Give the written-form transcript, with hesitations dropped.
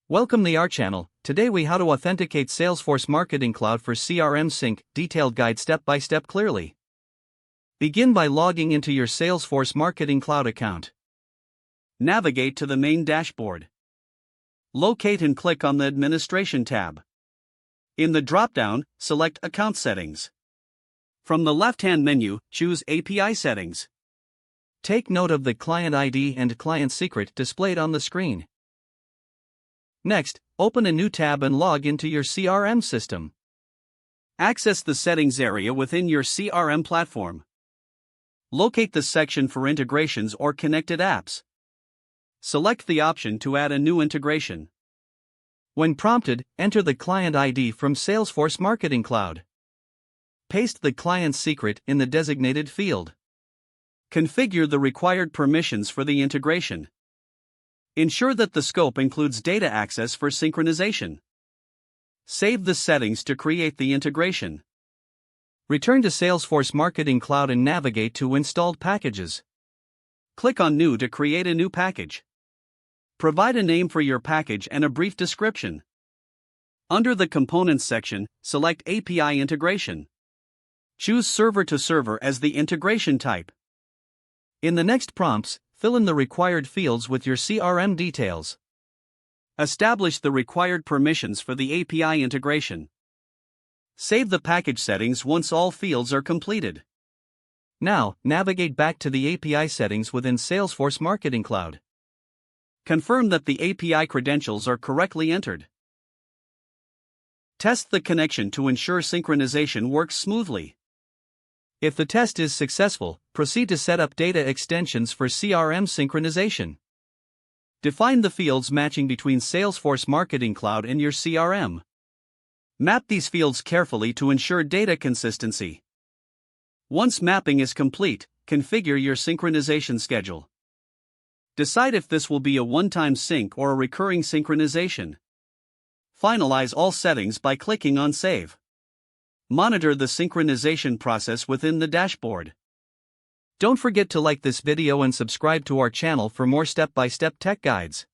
Welcome to our channel. Today we how to authenticate Salesforce Marketing Cloud for CRM sync, detailed guide step by step clearly. Begin by logging into your Salesforce Marketing Cloud account. Navigate to the main dashboard. Locate and click on the Administration tab. In the drop-down, select Account Settings. From the left-hand menu, choose API Settings. Take note of the client ID and client secret displayed on the screen. Next, open a new tab and log into your CRM system. Access the settings area within your CRM platform. Locate the section for integrations or connected apps. Select the option to add a new integration. When prompted, enter the client ID from Salesforce Marketing Cloud. Paste the client's secret in the designated field. Configure the required permissions for the integration. Ensure that the scope includes data access for synchronization. Save the settings to create the integration. Return to Salesforce Marketing Cloud and navigate to Installed Packages. Click on New to create a new package. Provide a name for your package and a brief description. Under the Components section, select API Integration. Choose Server to Server as the integration type. In the next prompts, fill in the required fields with your CRM details. Establish the required permissions for the API integration. Save the package settings once all fields are completed. Now, navigate back to the API settings within Salesforce Marketing Cloud. Confirm that the API credentials are correctly entered. Test the connection to ensure synchronization works smoothly. If the test is successful, proceed to set up data extensions for CRM synchronization. Define the fields matching between Salesforce Marketing Cloud and your CRM. Map these fields carefully to ensure data consistency. Once mapping is complete, configure your synchronization schedule. Decide if this will be a one-time sync or a recurring synchronization. Finalize all settings by clicking on Save. Monitor the synchronization process within the dashboard. Don't forget to like this video and subscribe to our channel for more step-by-step tech guides.